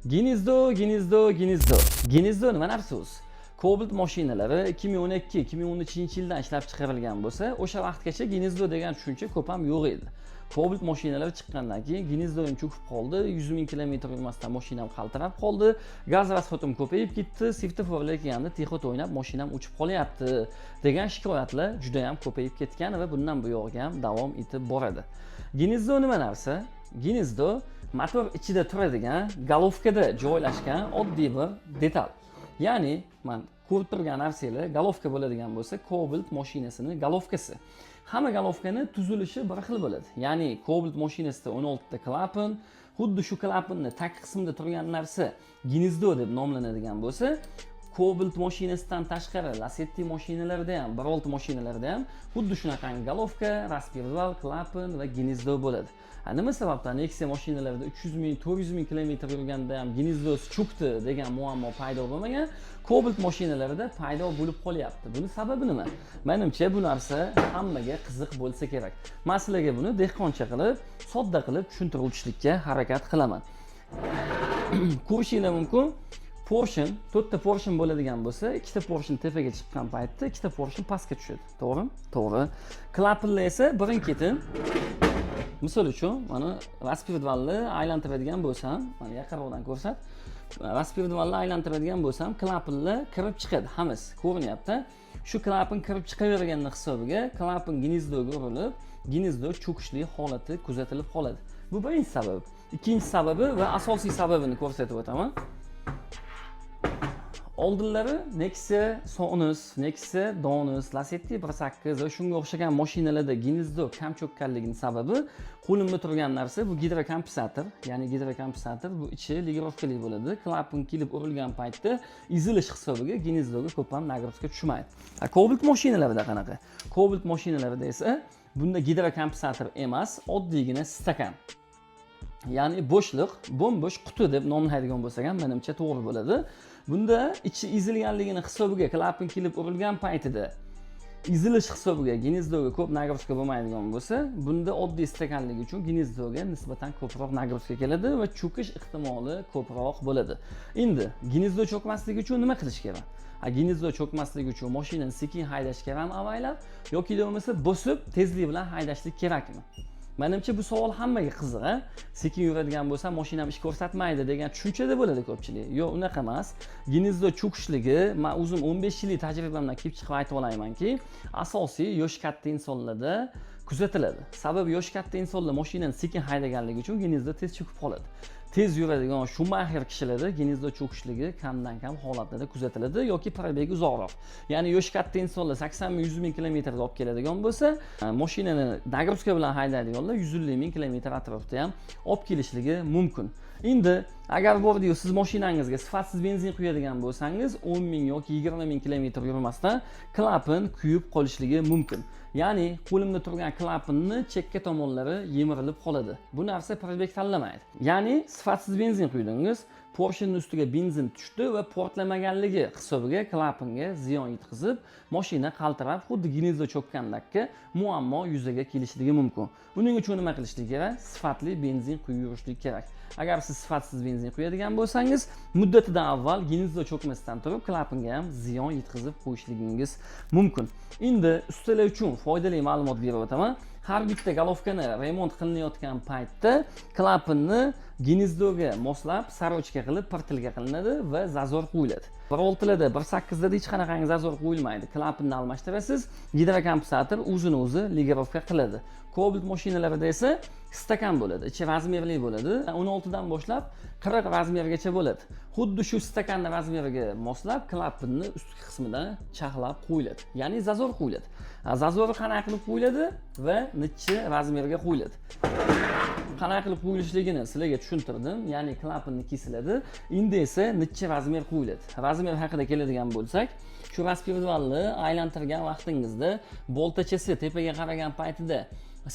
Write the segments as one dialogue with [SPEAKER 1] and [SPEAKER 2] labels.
[SPEAKER 1] Gnezdo nima narsa o'zi? Cobalt mashinalari 2012-2013 yildan ishlab chiqarilgan bo'lsa, o'sha vaqtgacha Gnezdo degan tushuncha ko'p ham yo'q edi. Cobalt mashinalari chiqqandan keyin Gnezdo ham cho'kib qoldi, 100 ming kilometr yurmasdan mashinam qaltirab qoldi, gaz rasxotim ko'payib ketdi, svetoforlar kelganda texot o'ynab mashinam uchib qolyapti degan shikoyatlar juda ham ko'payib ketgan va bundan bu yog'iga ham davom etib boradi. Gnezdo nima narsa? Gnezdo motor ichida turadigan, galovkada joylashgan oddiy bir detal. Ya'ni, men ko'rib turgan narsalar galovka bo'ladigan bo'lsa, Cobalt mashinasini galovkasi. Hamma galovkani tuzilishi bir xil bo'ladi. Ya'ni, Cobalt mashinasida 16 ta klapan, xuddi shu klapanning tag qismida turgan narsa Gnezdo deb nomlanadigan bo'lsa, Cobalt mashinasidan tashqari Lacetti mashinalarida ham, Birolta mashinalarda ham xuddi shunaqa galovka, raspirval, klapan va Gnezdo bo'ladi. Nima sababdan Nexia mashinalarida 300 ming, 400 ming kilometr yurganda ham Gnezdosi cho'kdi degan muammo paydo bo'lmagan, Cobalt mashinalarida paydo bo'lib qolyapti. Buning sababi nima? Menimcha bu narsa hammaga qiziq bo'lsa kerak. Men sizlarga buni dehqoncha qilib, sodda qilib tushuntirib o'tishlikka harakat qilaman. Ko'rishinglar mumkin. Portion, 4 ta portion bo'ladigan bo'lsa, 2 ta portion tepaga chiqqan paytda 2 ta portion pastga tushadi. To'g'rimi? To'g'ri. Klapanlar esa birin-ketin. Misol uchun, mana raspirvalni aylantiradigan bo'lsam, mana yaqinroqdan ko'rsat. Raspirvalni aylantiradigan bo'lsam, klapanlar kirib chiqadi, hammasi ko'rinyapti. Shu klapan kirib chiqaverganning hisobiga klapan Gnezdoga urilib, Gnezdo cho'kishli holati kuzatilib qoladi. Bu birinchi sabab. Ikkinchi sababi va asosiy sababini ko'rsatib o'taman. Oldinlari Nexia Sonus, Nexia Donus, Lacetti 1.8 va shunga o'xshagan mashinalarda Gnezdo kam cho'kkanligining sababi qo'limda turgan narsa bu gidrokompensator, ya'ni gidrokompensator bu ichi ligirovkali bo'ladi. Klapan kelib urilgan paytda ezilish hisobiga Gnezdoga ko'p ham nagruzka tushmaydi. Cobalt mashinalarida qanaqa? Cobalt mashinalarida esa bunda gidrokompensator emas, oddiygina stakan. Ya'ni bo'shliq, bo'sh quti deb nomlaydigan bo'lsak ham menimcha to'g'ri bo'ladi. Bunda ichi ezilganligini hisobiga klapan kelib urilgan paytida ezilish hisobiga Gnezdoga ko'p nagruzka bo'lmaydigan bo'lsa, bunda oddiy stakanligi uchun Gnezdoga nisbatan ko'proq nagruzka keladi va cho'kish ehtimoli ko'proq bo'ladi. Endi Gnezdo cho'kmasligi uchun nima qilish kerak? Gnezdo cho'kmasligi uchun mashinani sekin haydash kerakmi avaylab yoki bo'lmasa bosib tezlik bilan haydashlik kerakmi? Menimcha bu savol hammaga qiziq. Sekin yuradigan bo'lsa, mashinam ish ko'rsatmaydi degan tushunchada bo'ladi ko'pchilik. Yo'q, unaqa emas. Gnezdo cho'kishligi, men o'zim 15 yillik tajribamdan kelib chiqib aytib olaymanki, asosiy yosh katta insonlarda kuzatiladi. Sababi yosh katta insonlar mashinani sekin haydaganligi uchun Gnezdo tez cho'kib qoladi. Tez yuradigan Schumacher kishilarda Gnezdo cho'kishligi kamdan kam holatlarda kuzatiladi yoki probegi uzoqroq. Ya'ni yosh katta insonlar 80 ming, 100 ming kilometrda olib keladigan bo'lsa, mashinani nagruzka bilan haydaydiganlar 150 ming kilometr atrofida ham olib kelishligi mumkin. Endi agar bordiyu siz mashinangizga sifatsiz benzin quyadigan bo'lsangiz, 10 ming yoki 20 ming kilometr yurmasdan klapan kuyib qolishligi mumkin. Ya'ni qo'limda turgan klapanni chekka tomonlari yemirilib qoladi. Bu narsa probeg tanlamaydi. Ya'ni sifatsiz benzin quydingiz, Porschening ustiga benzin tushdi va portlamaganligi hisobiga klapanga ziyon yetkazib, mashina qaltirab xuddi Gnezdo cho'kkandakka muammo yuzaga kelishligi mumkin. Buning uchun nima qilishlik kerak? Sifatli benzin quyib yurishlik kerak. Agar siz sifatsiz benzin quyadigan bo'lsangiz, muddatidan avval Gnezdo cho'kmasdan turib klapanga ham ziyon yetkazib qo'yishligingiz mumkin. Endi ustalar uchun foydali ma'lumot berib o'taman. Har bitta galovkani remont qilinayotgan paytda klapanni Gnezdoga moslab, sarochka qilib, pirtilga qilinadi va zazor qo'yiladi. 1.6larda, 1.8larda hech qanaqangi zazor qo'yilmaydi. Klapanni almashtirasiz, gidrokompensator o'zini o'zi ligirovka qiladi. Cobalt mashinalarida esa stakan bo'ladi, ichi razmerli bo'ladi. 16 dan boshlab 40 razmergacha bo'ladi. Xuddi shu stakanning razmeriga moslab, klapanni ustki qismidan chaqlab qo'yiladi. Ya'ni zazor qo'yiladi. Zazor qanaqa qilib qo'yiladi va necha razmerga qo'yiladi. Qanaqa qilib qo'yilishligini sizlarga tushuntirdim. Ya'ni klapanni kesiladi, endi esa necha razmer qo'yiladi. Razmer haqida keladigan bo'lsak, shu raspirvalni aylantirgan vaqtingizda boltachasi tepaga qaragan paytida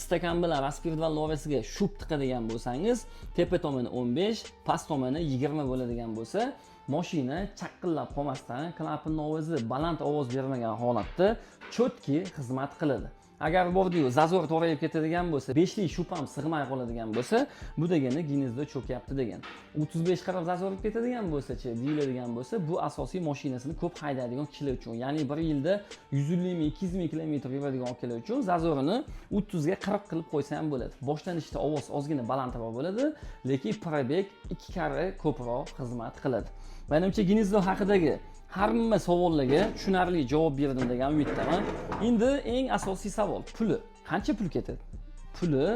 [SPEAKER 1] stakan bilan raspirvalni orasiga shub tiqadigan bo'lsangiz, tepa tomoni 15, past tomoni 20 bo'ladigan bo'lsa, mashina chaqillab qolmasdan klapanning ovozi baland ovoz bermagan holatda cho'tki xizmat qiladi. Agar bordi-yu, zazor to'g'rayib ketadigan bo'lsa, 5 lik shup ham sig'may qoladigan bo'lsa, bu degani gnezdo cho'kyapti degan. 35-40 zazor ketadigan bo'lsa-chi, deyiladigan bo'lsa, bu asosiy mashinasini ko'p haydaydigan kishilar uchun, ya'ni bir yilda 150 ming, 200 ming kilometr yuradigan akalar uchun zazorini 30 ga 40 qilib qo'ysa ham bo'ladi. Boshlanishda ovoz ozgina balandroq bo'ladi, lekin probeg 2 karra ko'proq xizmat qiladi. Menimcha gnezdo haqidagi hamma savollarga tushunarli javob berdim degan umiddaman. Endi eng asosiy savol, puli. Qancha pul ketadi? Puli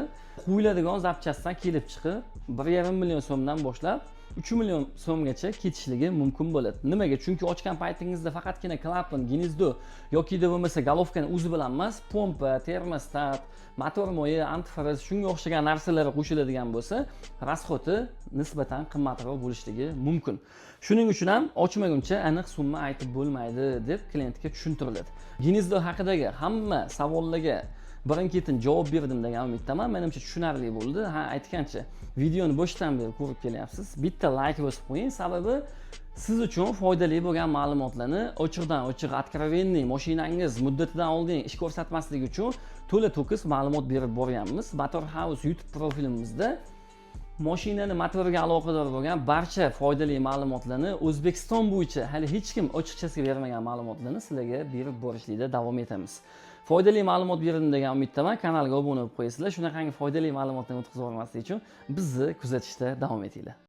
[SPEAKER 1] qo'yiladigan zapchastdan kelib chiqib 1,5 million so'mdan boshlab 3 million so'mgacha ketishligi mumkin bo'ladi. Nimaga? Chunki ochgan paytingizda faqatgina klapan, gnezdo yoki da bo'lmasa golovkani o'zi bilan emas, pompa, termostat, motor moyi, antifriz shunga o'xshagan narsalar qo'shiladigan bo'lsa, rasxoti nisbatan qimmatroq bo'lishligi mumkin. Shuning uchun ham ochmaguncha aniq summa aytib bo'lmaydi deb klientga tushuntiriladi. Gnezdo haqidagi hamma savollarga birin-ketin javob berdim degan umiddaman. Menimcha tushunarli bo'ldi. Ha, aytgancha, videoni boshdan beri ko'rib kelyapsiz. Bitta like bosib qo'ying, sababi siz uchun foydali bo'lgan ma'lumotlarni ochiqdan-ochiq, откровенный mashinangiz muddatidan oldin ish ko'rsatmasligi uchun to'la-to'kis ma'lumot berib boryapmiz. Motor House YouTube profilimizda mashinani motoriga aloqador bo'lgan barcha foydali ma'lumotlarni O'zbekiston bo'yicha hali hech kim ochiqchasiga bermagan ma'lumotlarni sizlarga berib borishlikda davom etamiz. Foydali ma'lumot berdim degan umiddaman. Kanalga obuna bo'lib qo'yasizlar. Shunaqangi foydali ma'lumotlarni o'tkazib olmaslik uchun bizni kuzatishda davom etinglar.